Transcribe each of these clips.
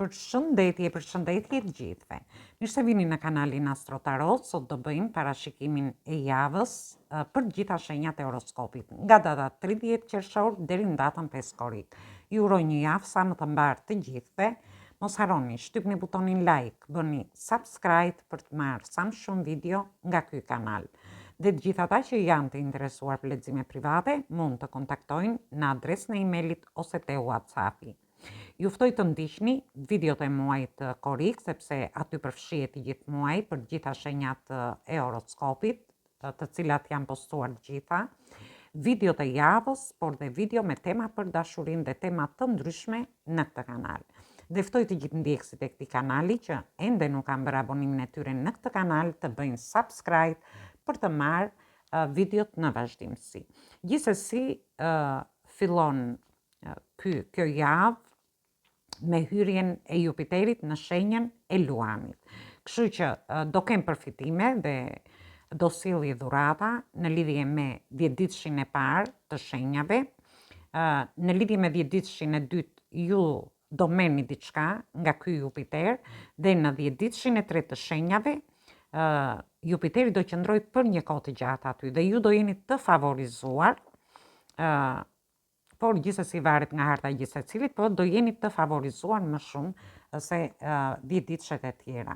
Përshëndetje të gjithëve. Mirë se vini në kanalin Astro Tarot. Sot do bëjmë parashikimin e javës për gjitha shenjat e horoskopit, nga data 30 qershor deri në datën 5 korrik. Ju uroj një javë sa më të mbarë të gjithëve. Mos harroni, shtypni butonin like, bëni subscribe për të marrë sa më shumë video nga ky kanal. Dhe të gjithë ata që janë të interesuar për lexime private, mund të kontaktojnë në adresën e emailit ose te WhatsAppi. Ju ftoj të ndiqni videot e muajit korrik, sepse aty përfshihet i gjithë muaj për gjitha shenjat e horoskopit, të cilat janë postuar gjitha, videot e javës, por dhe video me tema për dashurinë dhe tema të ndryshme në këtë kanal. Dhe ftoj të gjithë ndjekësit e këtij kanali që ende nuk kanë bërë abonimin e tyre në këtë kanal të bëjnë subscribe për të marrë videot në vazhdimsi. Gjithsesi, fillon kjo javë me hyrjen e Jupiterit në shenjën e Luanit. Kështu që do kem përfitime dhe do sillni dhurata në lidhje me 10 ditëshin e parë të shenjave. Në lidhje me 10 ditëshin e dytë ju do merrni diçka nga ky Jupiter dhe në 10 ditëshin e tretë të shenjave Jupiteri do qëndroj për një kohë të gjatë aty dhe ju do jeni të favorizuar, por gjithsesi varet nga harta e gjithë secilit, por do jeni të favorizuar më shumë se 10 ditëshet e tjera.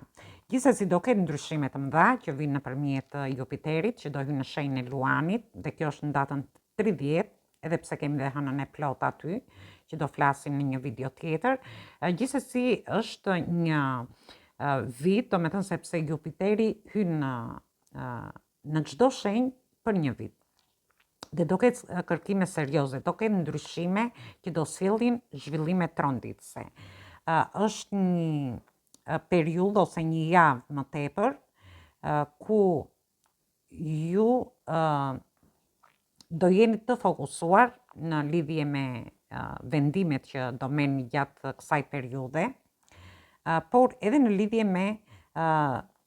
Gjithsesi do ketë ndryshime të mëdha që vinë nëpërmjet Jupiterit, që do hyjë në shenjën e Luanit, dhe kjo është në datën 30, edhe pse kemi dhe hënën e plot aty, që do flasim në një video tjetër. Gjithsesi është një vit, do me thënë sepse Jupiteri hyn në çdo shenjë për një vit. Dhe do ketë kërkime serioze, do ketë ndryshime që do sillin zhvillime tronditëse. Është një periudhë ose një javë më tepër ku ju do jeni të fokusuar në lidhje me vendimet që do merrni gjatë kësaj periudhe, por edhe në lidhje me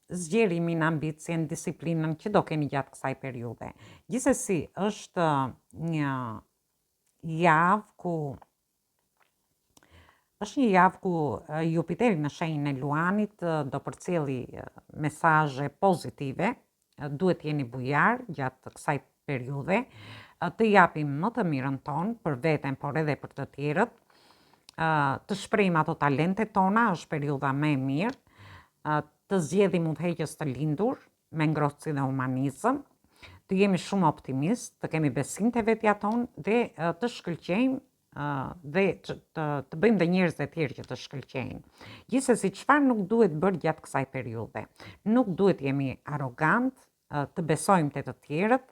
zgjerimin, ambicien, disiplinën që do keni gjatë kësaj periudhe. Gjithsesi, është një javë ku Jupiteri në shenjën e Luanit do përcjelli mesazhe pozitive. Duhet jeni bujar gjatë kësaj periudhe, të japim më të mirën tonë për veten, por edhe për të tjerët, të shprehim ato talentet tona. Është periudha më e mirë, të zgjedhim udhëheqës të lindur me ngrohtësi dhe humanizëm, të jemi shumë optimist, të kemi besim te vetja tonë dhe të shkëlqejmë dhe të bëjmë dhe njerëz të tjerë që të shkëlqejnë. Gjithsesi, çfarë nuk duhet bërë gjatë kësaj periudhe? Nuk duhet jemi arrogant, të besojmë te të tjerët,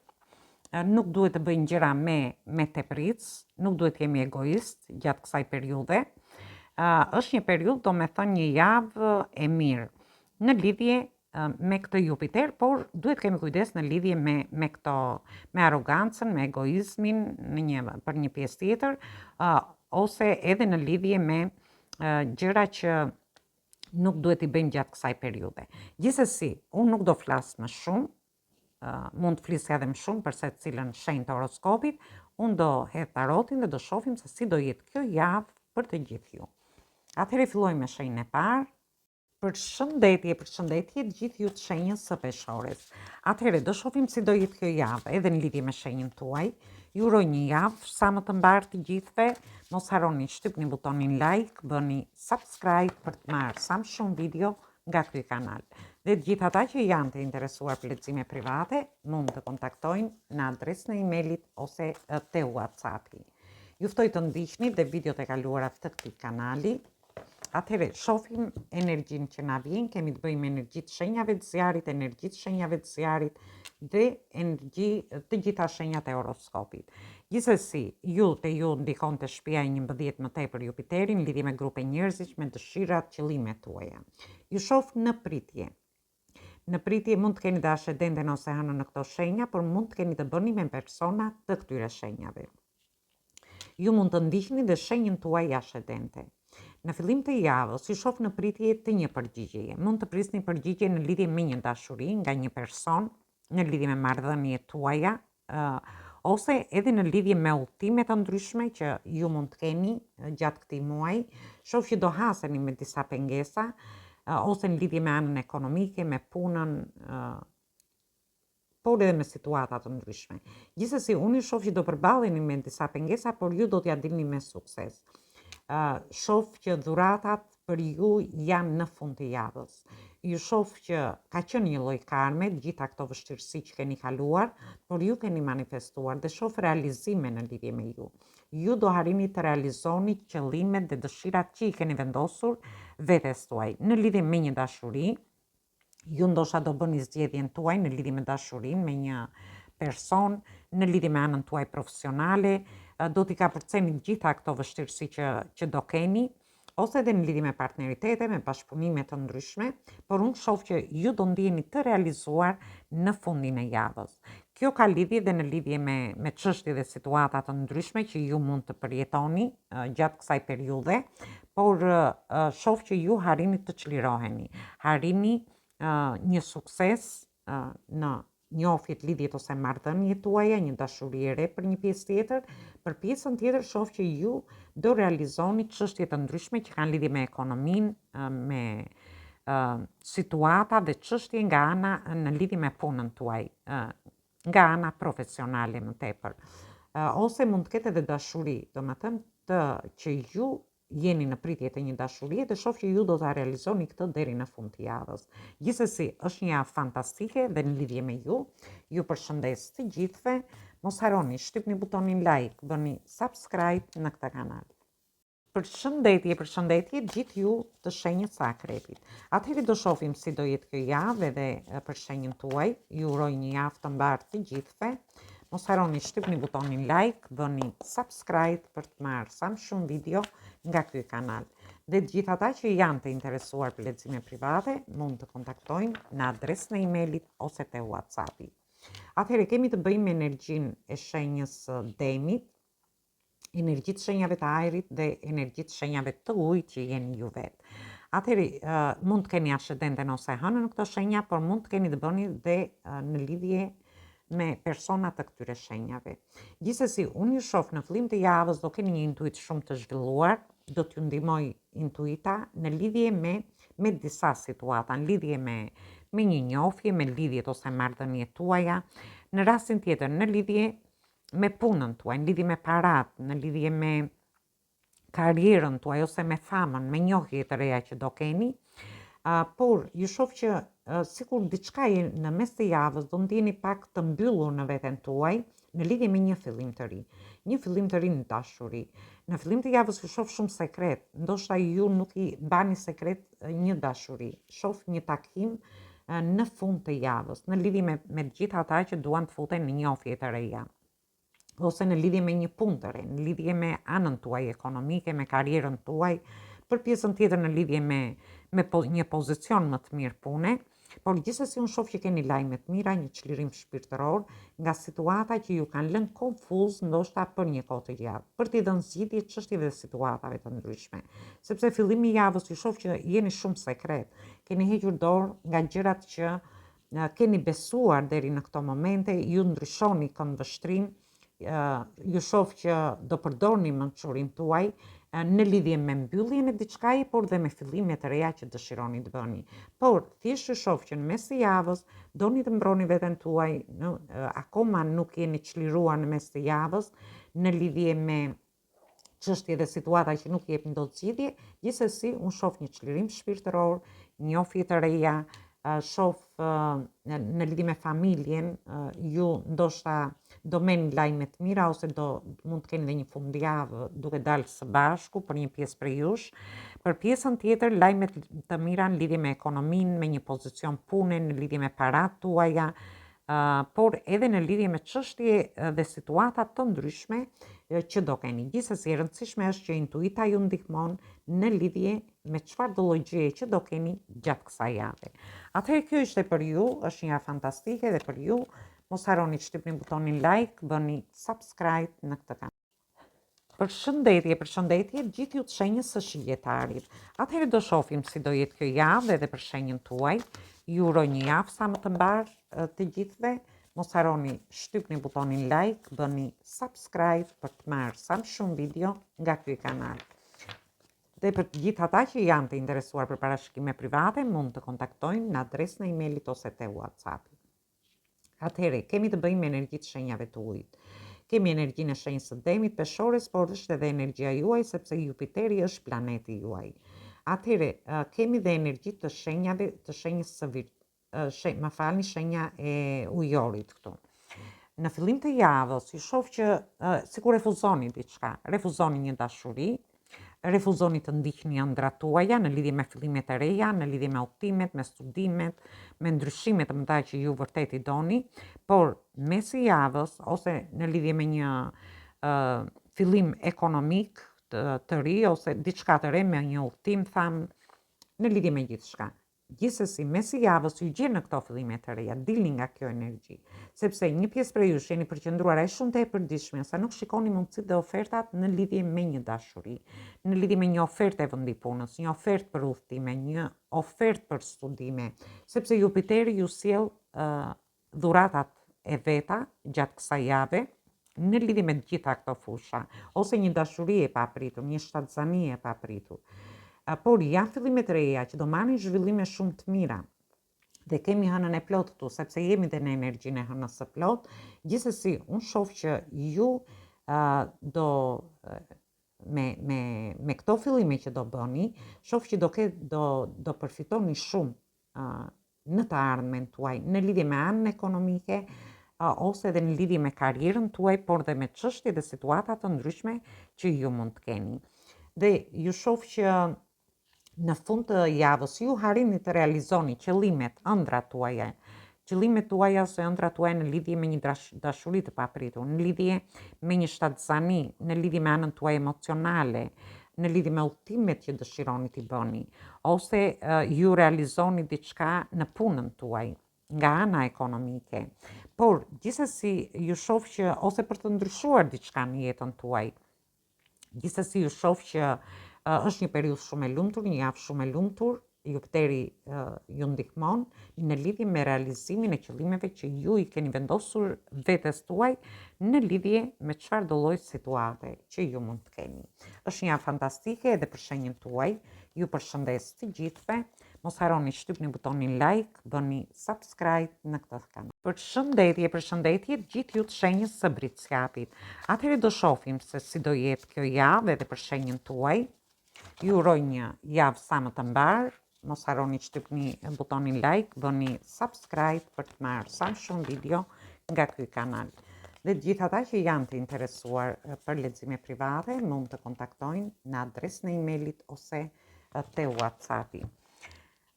nuk duhet të bëjmë gjëra me tepritës, nuk duhet jemi egoist gjatë kësaj periudhe. Është një periudhë, do me thënë një javë e mirë në lidhje me këtë Jupiter, por duhet kemi kujdes në lidhje me arrogancën, me egoizmin për një pjesë tjetër, ose edhe në lidhje me gjëra që nuk duhet i bëjmë gjatë kësaj periudhe. Gjithsesi, unë nuk do flas më shumë, mund të flisja edhe më shumë për secilën shenjë të horoskopit. Unë do hedh tarotin dhe do shohim se si do jetë kjo javë për të gjithë ju. Atëherë fillojmë me shenjën e parë. Përshëndetje të gjithë ju të shenjës së peshores. Atëherë do shohim si do jetë kjo javë edhe në lidhje me shenjën tuaj. Ju uroj një javë sa më të mbarë të gjithëve. Mos harroni, shtypni butonin like, bëni subscribe për të marrë sa më shumë video nga ky kanal. Dhe të gjithë ata që janë të interesuar për lexime private, mund të kontaktojnë në adresën e emailit ose te WhatsAppi. Ju ftoj të ndiqni dhe videot e kaluara të këtij kanali. Atëherë, shohim energjinë që na vjen. Kemi të bëjmë energji të shenjave të zjarit, energji të shenjave të zjarit dhe energji të gjitha shenjat e horoskopit. Gjithsesi, ju ndikon të shtëpia e 11 më tepër Jupiterin, lidhje me grupe njerëzish, me dëshirat, qëllimet tuaja. Ju shoh në pritje. Në pritje mund të keni dhe ascendenten ose hënën në këto shenja, por mund të keni të bëni me persona të këtyre shenjave. Ju mund të ndiqni dhe shenjën tuaj ascendente. Në fillim të javës, ju shoh në pritje të një përgjigjeje. Mund të prisni përgjigje në lidhje me një dashuri nga një person, në lidhje me marrëdhëniet tuaja, ose edhe në lidhje me udhëtime të ndryshme që ju mund të keni gjatë këtij muaji, shoh që do haseni me disa pengesa, ose në lidhje me anën ekonomike, me punën, por edhe me situata të ndryshme. Gjithsesi, unë shoh që do përballeni me disa pengesa, por ju do t'ja dilni me sukses. Shoh që dhuratat për ju janë në fund të javës. Ju shoh që ka qenë një lloj karme gjitha këto vështirësi që keni kaluar, por ju keni manifestuar dhe shoh realizime në lidhje me ju. Ju do arrini të realizoni qëllimet dhe dëshirat që i keni vendosur vetes tuaj. Në lidhje me një dashuri, ju ndoshta do bëni zgjedhjen tuaj në lidhje me dashurinë me një person, në lidhje me anën tuaj profesionale, do t'i kapërceni gjitha këto vështirësi që do keni, ose edhe në lidhje me partneritete, me bashkëpunime të ndryshme, por unë shoh që ju do ndjeni të realizuar në fundin e javës. Kjo ka lidhje dhe në lidhje me çështje dhe situata të ndryshme që ju mund të përjetoni gjatë kësaj periudhe, por shoh që ju harrini të çliroheni, harrini një sukses në njofjet, lidhjet ose marrëdhëniet tuaja, një dashuri e re për një pjesë tjetër. Për pjesën tjetër shoh që ju do realizoni çështje të ndryshme që kanë lidhje me ekonominë, me situata dhe çështje nga ana në lidhje me punën tuaj, nga ana profesionale më tepër. Ose mund të ketë edhe dashuri, domethënë që ju jeni në pritje të një dashurie dhe shoh që ju do ta realizoni këtë deri në fund të javës. Gjithsesi, është një javë fantastike dhe në lidhje me ju përshëndes të gjithëve. Mos harroni, shtypni butonin like, bëni subscribe në këtë kanal. Përshëndetje gjithë ju të shenjës së Akrepit. Atëherë do shohim si do jetë kjo javë edhe për shenjën tuaj. Ju uroj një javë të mbarë të gjithëve. Mos harroni, shtypni butonin like, bëni subscribe për të marrë sa më shumë video nga ky kanal. Dhe gjithë ata që janë të interesuar për lexime private, mund të kontaktojnë në adresën e emailit ose te WhatsAppi. Atëherë kemi të bëjmë me energjinë e shenjës Demit, energjitë shenjave të ajrit dhe energjitë shenjave të ujit që jeni ju vetë. Atëherë mund të keni ascendenten ose hënën në këto shenja, por mund të keni të bëni dhe në lidhje me persona të këtyre shenjave. Gjithsesi, unë ju shoh në fillim të javës do keni një intuit shumë të zhvilluar, do t'ju ndihmoj intuita në lidhje me disa situata, në lidhje me një njofje, me lidhjet ose marrëdhëniet tuaja, në rastin tjetër në lidhje me punën tuaj, në lidhje me parat, në lidhje me karrierën tuaj ose me famën, me njohje të reja që do keni. Por ju shoh që sikur diçka në mes të javës do ndjeni pak të mbyllur në veten tuaj në lidhje me një fillim të ri. Një fillim të ri në dashuri. Në fillim të javës ju shoh shumë sekret. Ndoshta ju nuk i bani sekret një dashuri. Shoh një takim në fund të javës, në lidhje me të gjithë ata që duan të futen në njohje të reja. Ose në lidhje me një punë të re, në lidhje me anën tuaj ekonomike, me karrierën tuaj, për pjesën tjetër në lidhje me një pozicion më të mirë pune, por gjithsesi unë shoh që keni lajme të mira, një çlirim shpirtëror nga situata që ju kanë lënë konfuz ndoshta për një kohë të gjatë, për t'i dhënë zgjidhje çështjeve dhe situatave të ndryshme. Sepse fillimi i javës ju shoh që jeni shumë sekret, keni hequr dorë nga gjërat që keni besuar deri në këto momente, ju ndryshoni këndvështrim, ju shoh që do përdorni mençurinë tuaj në lidhje me mbylljen e diçkaje, por dhe me fillime të reja që dëshironi të bëni. Por thjesht ju shoh që në mes të javës doni të mbroni veten tuaj, akoma nuk jeni çliruar në mes të javës në lidhje me çështje dhe situata që nuk jepin dot zgjidhje. Gjithsesi unë shoh një çlirim shpirtëror, njohje të reja, shoh në lidhje me familjen, ju ndoshta do merrni lajme të mira ose mund të keni dhe një fundjavë duke dalë së bashku për një pjesë prej jush. Për pjesën tjetër, lajme të mira në lidhje me ekonominë, me një pozicion pune, në lidhje me paratë tuaja, por edhe në lidhje me çështje dhe situata të ndryshme që do keni. Gjithsesi e rëndësishme është që intuita ju ndihmon në lidhje me çfarë do lloj gjëje që do keni gjatë kësaj jave. Atëherë kjo ishte për ju, është një javë fantastike dhe për ju. Mos harroni të shtypni butonin like, bëni subscribe në këtë kanal. Përshëndetje gjithë ju të shenjës së Shijetarit. Atëherë do shohim si do jetë kjo javë edhe për shenjën tuaj. Ju uroj një javë sa më të mbarë të gjithëve. mos harroni shtypni butonin like, bëni subscribe për të marrë sa më shumë video nga ky kanal. Dhe për të gjithë ata që janë të interesuar për parashikime private, mund të kontaktojnë në adresën e emailit ose te WhatsApp. Atëherë, kemi të bëjmë me energji të shenjave të ujit. Kemi energjinë e shenjës së demit peshores, por është edhe energjia juaj sepse Jupiteri është planeti juaj. Atëherë, kemi dhe energji të shenjave të shenjës së shenja e ujorit këtu. Në fillim të javës, ju shoh që sikur refuzoni diçka, refuzoni një dashuri, refuzoni të ndiqni ëndrat tuaja në lidhje me fillimet e reja, në lidhje me udhëtimet, me studimet, me ndryshimet të mëdha që ju vërtet I doni, por mes I javës ose në lidhje me një fillim ekonomik të ri ose diçka të re me një udhëtim, tham, në lidhje me gjithçka. Gjithsesi, mes I javës ju gjen në këto fillime të reja, dilni nga kjo energji, sepse një pjesë prej jush jeni përqendruar aq shumë te e përditshme sa nuk shikoni mundësitë dhe ofertat në lidhje me një dashuri, në lidhje me një ofertë e vendipunës, një ofertë për udhëtime, një ofertë për studime, sepse Jupiteri ju sjell dhuratat e veta gjatë kësaj jave në lidhje me të gjitha këto fusha, ose një dashuri e papritur, një shtatzani e papritur. Por janë fillimet reja që do marrin zhvillime shumë të mira. Dhe kemi hënën e plot këtu, sepse jemi dhe në energjinë e hënës së plot. Gjithsesi, unë shoh që ju do me këto fillime që do bëni, shoh që do përfitoni shumë në të ardhmen tuaj, në lidhje me anën ekonomike, ose edhe në lidhje me karrierën tuaj, por dhe me çështje dhe situata të ndryshme që ju mund të keni. Dhe ju shoh që në fund të javës ju harrini të realizoni qëllimet, ëndrat tuaja, ose ëndrat tuaja në lidhje me një dashuri të papritur, në lidhje me një shtatzani, në lidhje me anën tuaj emocionale, në lidhje me udhëtimet që dëshironi t'i bëni, ose ju realizoni diçka në punën tuaj, nga ana ekonomike. Por gjithsesi ju shoh që ose për të ndryshuar diçka në jetën tuaj. Gjithsesi ju shoh që është një periudhë shumë e lumtur, një javë shumë e lumtur, Jupiteri ju ndihmon në lidhje me realizimin e qëllimeve që ju I keni vendosur vetes tuaj në lidhje me çfarë do lloj situate që ju mund të keni. Është një javë fantastike edhe për shenjën tuaj. Ju përshëndes të gjithëve. Mos harroni shtypni butonin like, bëni subscribe në këtë kanal. Përshëndetje gjithë ju të shenjës së Britsqapit. Atëherë do shohim se si do jetë kjo javë edhe për shenjën tuaj. Ju uroj një javë sa më të mbar. Mos harroni shtypni butonin like, bëni subscribe për të marrë sa më shumë video nga ky kanal. Dhe të gjithë ata që janë të interesuar për lexime private mund të kontaktojnë në adresën e emailit ose te WhatsAppi.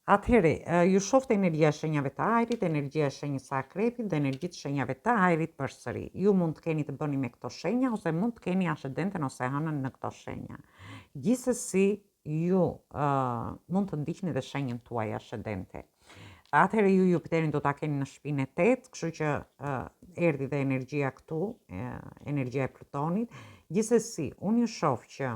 Atëherë, ju shoh energjia e shenjave të ajrit, energjia e shenjës së Akrepit dhe energjitë e shenjave të ajrit përsëri. Ju mund të keni të bëni me këto shenja ose mund të keni ascendenten ose hënën në këto shenja. Gjithsesi, ju mund të ndiqni dhe shenjën tuaj ascendente. Atëherë ju Jupiterin do ta keni në shtëpinë e 8, kështu që erdhi dhe energjia këtu, energjia e Plutonit. Gjithsesi, unë ju shoh që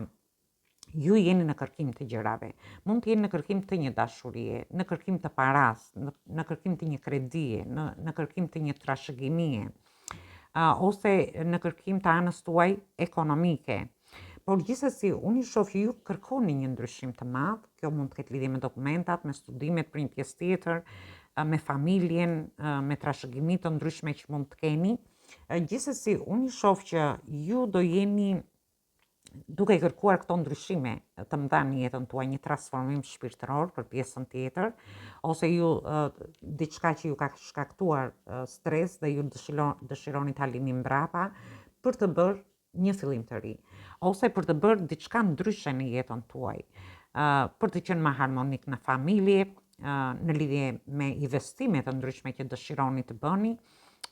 ju jeni në kërkim të gjërave. Mund të jeni në kërkim të një dashurie, në kërkim të paras, në kërkim të një kredie, në kërkim të një trashëgimie, ose në kërkim të anës tuaj ekonomike. Por gjithsesi, unë ju shoh ju kërkoni një ndryshim të madh. Kjo mund të ketë lidhje me dokumentat, me studimet për një pjesë tjetër, me familjen, me trashëgimi të ndryshme që mund të keni. Gjithsesi, unë ju shoh që ju do jeni duke kërkuar këto ndryshime të mëdha në jetën tuaj, një transformim shpirtëror për pjesën tjetër, ose ju diçka që ju ka shkaktuar stres dhe ju dëshironi ta lini mbrapa për të bërë një fillim të ri, ose për të bërë diçka ndryshe në jetën tuaj, për të qenë më harmonik në familje, në lidhje me investimet të ndryshme që dëshironi të bëni,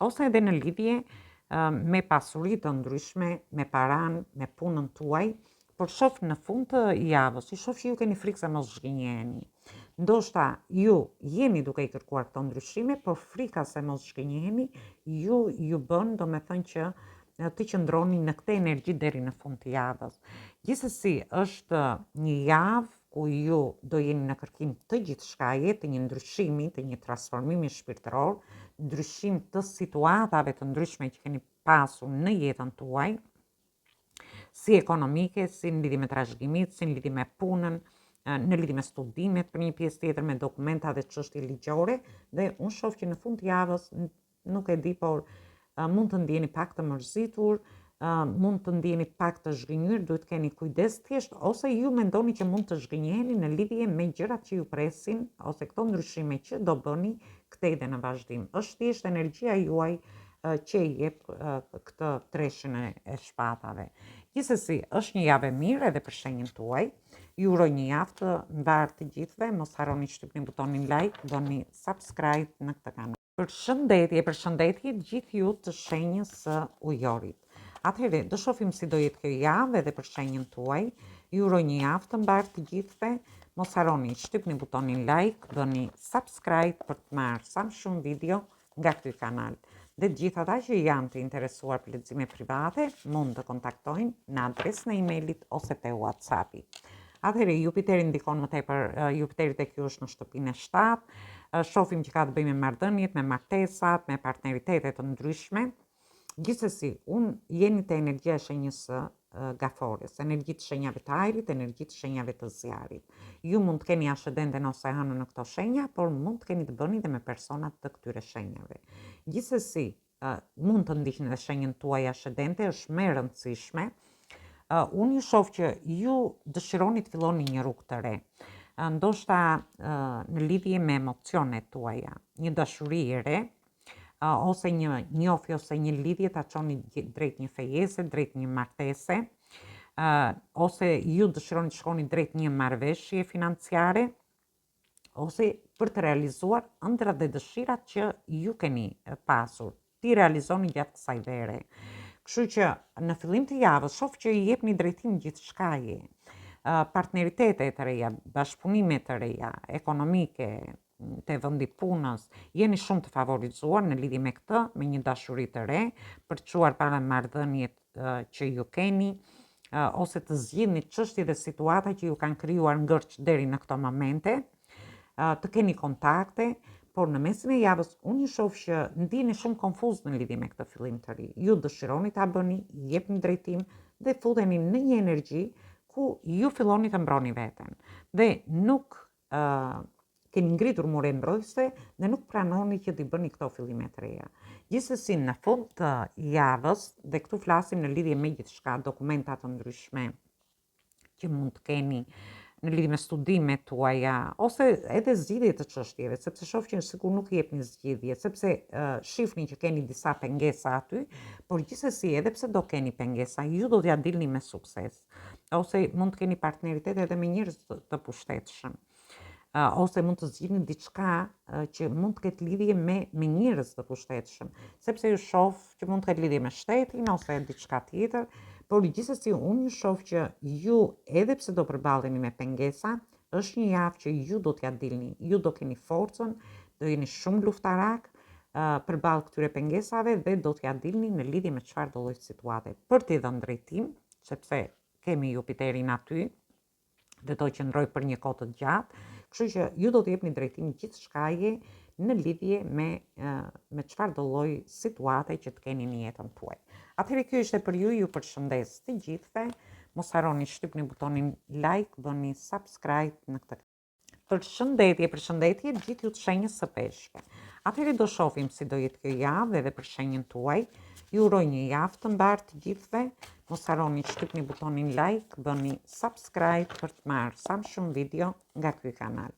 ose edhe në lidhje me pasuritë të ndryshme, me paran, me punën tuaj, por shoh në fund të javës, ju shoh që ju keni frikë se mos zhgënjeheni. Ndoshta ju jeni duke I kërkuar këto ndryshime, por frika se mos zhgënjeheni ju bën, domethënë që të qëndroni në këtë energji deri në fund të javës. Gjithsesi, është një javë ku ju do jeni në kërkim të gjithçkaje, të një ndryshimi, të një transformimi shpirtëror, ndryshim të situatave të ndryshme që keni pasur në jetën tuaj, si ekonomike, si në lidhje me trashëgimit, si në lidhje me punën, në lidhje me studimet për një pjesë tjetër, me dokumenta dhe çështje ligjore, dhe unë shoh që në fund të javës, nuk e di, por mund të ndjeni pak të mërzitur, mund të ndjeni pak të zhgënjur, duhet keni kujdes thjesht, ose ju mendoni që mund të zhgënjeni në lidhje me gjërat që ju presin, ose këto ndryshime që do bëni këtej dhe në vazhdim. Është thjesht energjia juaj që i jep këtë treshin e shpatave. Gjithsesi, është një javë e mirë edhe për shenjën tuaj. Ju uroj një javë të mbar të gjithëve. Mos harroni shtypni butonin like, bëni subscribe në këtë kanal. Përshëndetje gjithë ju të shenjës së Ujorit. Atëherë, do shohim si do jetë kjo javë edhe për shenjën tuaj. Ju uroj një javë të mbar të gjithëve. Mos harroni shtypni butonin like, bëni subscribe për të marrë sa më shumë video nga ky kanal. Dhe gjithë ata që janë të interesuar për lexime private, mund të kontaktojnë në adresën e emailit ose te WhatsAppi. Atëherë, Jupiteri ndikon më tepër, Jupiteri tek ju është në shtëpinë e 7. Shohim që ka të bëjë me marrëdhëniet, me martesat, me partneritete të ndryshme. Gjithsesi, unë jeni te energjia e shenjës së Gafores, energji të shenjave të ajrit, energji të shenjave të zjarit. Ju mund të keni ascendenten ose hënën në këto shenja, por mund të keni të bëni dhe me personat të këtyre shenjave. Gjithsesi, mund të ndiqni edhe shenjën tuaj ascendente, është më e rëndësishme. Unë ju shoh që ju dëshironi të filloni një rrugë të re. Ndoshta në lidhje me emocionet tuaja, një dashuri e re, ose një njohje ose një lidhje ta çoni drejt një fejese, drejt një martese, ose ju dëshironi të shkoni drejt një marrëveshje financiare, ose për të realizuar ëndrat dhe dëshirat që ju keni pasur, ti realizoni gjatë kësaj vere. Kështu që në fillim të javës shoh që i jepni drejtim gjithçkaje, partneritete të reja, bashkëpunime të reja, ekonomike, te vendi punës, jeni shumë të favorizuar në lidhje me këtë, me një dashuri të re, për të çuar para marrëdhëniet që ju keni, ose të zgjidhni çështje dhe situata që ju kanë krijuar ngërç deri në këto momente, të keni kontakte, por në mesin e javës unë ju shoh që ndiheni shumë konfuz në lidhje me këtë fillim të ri. Ju dëshironi ta bëni, jepni drejtim dhe futeni në një energji ku ju filloni të mbroni veten. Dhe nuk keni ngritur mure mbrojtëse dhe nuk pranoni që t'i bëni këto fillime të reja. Gjithsesi, në fund të javës, dhe këtu flasim në lidhje me gjithçka, dokumenta të ndryshme që mund të keni në lidhje me studimet tuaja, ose edhe zgjidhje të çështjeve, sepse shoh që sikur nuk i jepni zgjidhje, sepse shifni që keni disa pengesa aty, por gjithsesi edhe pse do keni pengesa, ju do t'ja dilni me sukses, ose mund të keni partneritet edhe me njerëz të pushtetshëm. Ose mund të zgjidhni diçka që mund të ketë lidhje me njerëz të pushtetshëm, sepse ju shoh që mund të ketë lidhje me shtetin ose diçka tjetër, por gjithsesi unë ju shoh që ju, edhe pse do përballeni me pengesa, është një javë që ju do t'ja dilni, ju do keni forcën, do jeni shumë luftarak përballë këtyre pengesave dhe do t'ja dilni në lidhje me çfarë do lloj situate. Për t'i dhënë drejtim, sepse kemi Jupiterin aty, dhe do qëndroj për një kohë të gjatë, kështu që ju do të jepni drejtim gjithçkaje në lidhje me çfarë do lloj situate që të keni në jetën tuaj. Atëherë kjo ishte për ju përshëndes të gjithëve. Mos harroni shtypni butonin like, bëni subscribe në këtë. Përshëndetje gjithë ju të shenjës së Peshkve. Atëherë do shohim si do jetë kjo javë edhe për shenjën tuaj. Ju uroj një javë të mbar të gjithëve. Mos harroni shtypni butonin like, bëni subscribe për të marrë sa më shumë video nga ky kanal.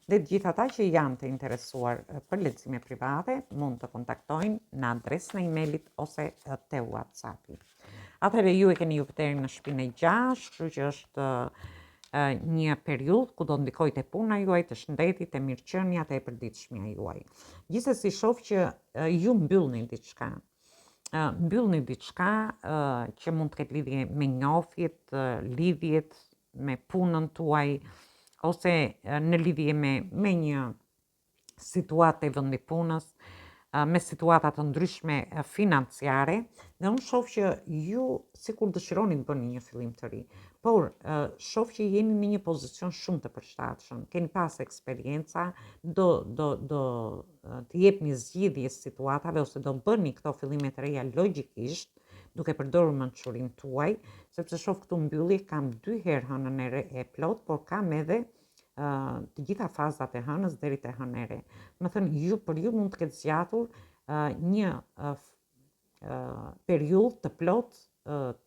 Dhe gjithë ata që janë të interesuar për lexime private, mund të kontaktojnë në adresën e emailit ose te WhatsAppi. Atëherë ju e keni Jupiterin në shtëpinë e 6, kështu që është një periudhë ku do ndikojë te puna juaj, të shëndetit, te mirëqenia, te përditshmja juaj. Gjithsesi shoh që ju mbyllni diçka. Mbyllni diçka që mund të ketë lidhje me njohjet, lidhjet me punën tuaj, ose në lidhje me një situatë e vendi punës, me situata të ndryshme financiare, dhe unë shoh që ju sikur dëshironi të bëni një fillim të ri, por shoh që jeni në një pozicion shumë të përshtatshëm, keni pas eksperienca, do të jepni zgjidhje situatave ose do bëni këto fillime të reja logjikisht, duke përdorur mençurinë tuaj, sepse shoh këtu mbyllje, kam 2 herë hënën e plot, por kam edhe të gjitha fazat e hënës deri te hëna e re. Më thënë, për ju mund të ketë zgjatur një periudhë të plot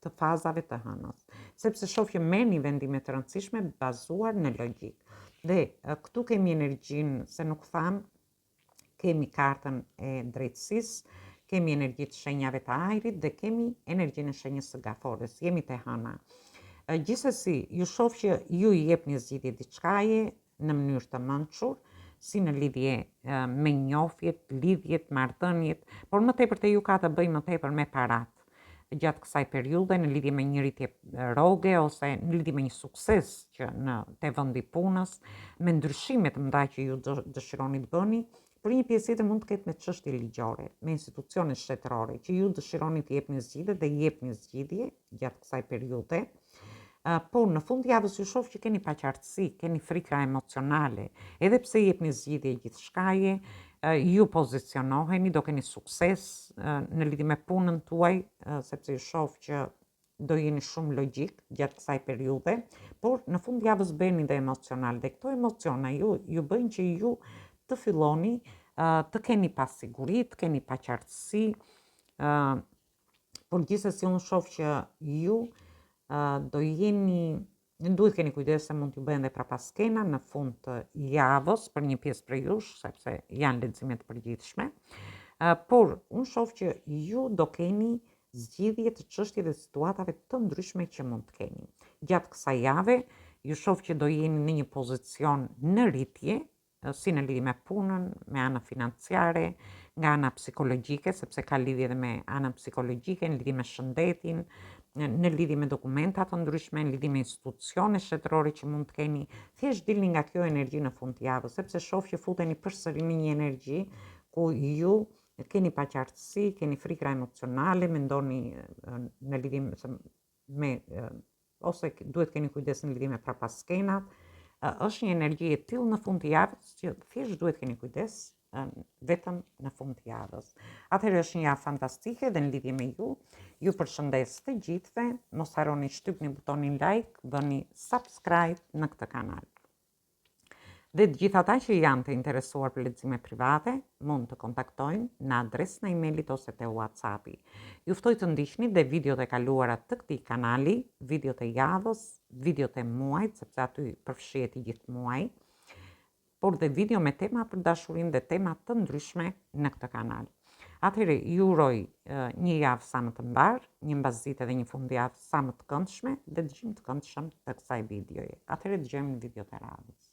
të fazave të hënës, sepse shoh që merrni vendime të rëndësishme bazuar në logjik. Dhe këtu kemi energjinë, se nuk tham, kemi kartën e drejtësisë, kemi energji të shenjave të ajrit dhe kemi energjinë e shenjës së gafores, jemi te hëna. Gjithsesi, ju shoh që ju i jepni zgjidhje diçkaje në mënyrë të mençur, si në lidhje me njofjet, lidhjet, marrëdhëniet, por më tepër te ju ka të bëjë më tepër me parat. Gjatë kësaj periudhe, në lidhje me një rritje rroge ose në lidhje me një sukses që te vendi punës, me ndryshime të mëdha që ju dëshironi të bëni, por një pjesë tjetër mund të ketë me çështje ligjore, me institucione shtetërore, që ju dëshironi të jepni zgjidhje dhe jepni zgjidhje gjatë kësaj periudhe. Por në fund javës ju shoh që keni paqartësi, keni frika emocionale, edhe pse jepni zgjidhje gjithçkaje, ju pozicionoheni, do keni sukses në lidhje me punën tuaj, sepse ju shoh që do jeni shumë logjik gjatë kësaj periudhe, por në fund javës bëheni dhe emocional, dhe këto emocione ju bëjnë që ju të filloni të keni pasiguri, të keni paqartësi, por gjithsesi unë shoh që ju duhet keni kujdes se mund t'ju bëhen dhe prapaskena në fund të javës për një pjesë prej jush, sepse janë lexime të përgjithshme, por unë shoh që ju do keni zgjidhje të çështjeve dhe situatave të ndryshme që mund të keni. Gjatë kësaj jave, ju shoh që do jeni në një pozicion në rritje, si në lidhje me punën, me anën financiare, nga ana psikologjike, sepse ka lidhje edhe me anën psikologjike, në lidhje me shëndetin, në lidhje me dokumenta të ndryshme, në lidhje me institucione shtetërore që mund të keni, thjesht dilni nga kjo energji në fund të javës, sepse shoh që futeni përsëri në një energji ku ju keni paqartësi, keni frikra emocionale, mendoni në lidhje me ose duhet keni kujdes në lidhje me prapaskenat. Është një energji e tillë në fund të javës që thjesht duhet keni kujdes vetëm në fund të javës. Atëherë është një javë fantastike dhe në lidhje me ju përshëndes të gjithëve, mos harroni shtypni butonin like, bëni subscribe në këtë kanal. Dhe të gjithë ata që janë të interesuar për lexime private, mund të kontaktojnë në adresën e emailit ose te WhatsAppi. Ju ftoj të ndiqni dhe videot e kaluara të këtij kanali, videot e javës, videot e muajit, sepse aty përfshihet i gjithë muaji, por dhe video me tema për dashurinë dhe tema të ndryshme në këtë kanal. Atëherë ju uroj një javë sa më të mbar, një mbasditë dhe një fundjavë sa më të këndshme dhe dëgjim të këndshëm të kësaj videoje. Atëherë dëgjojmë në videot e radhës.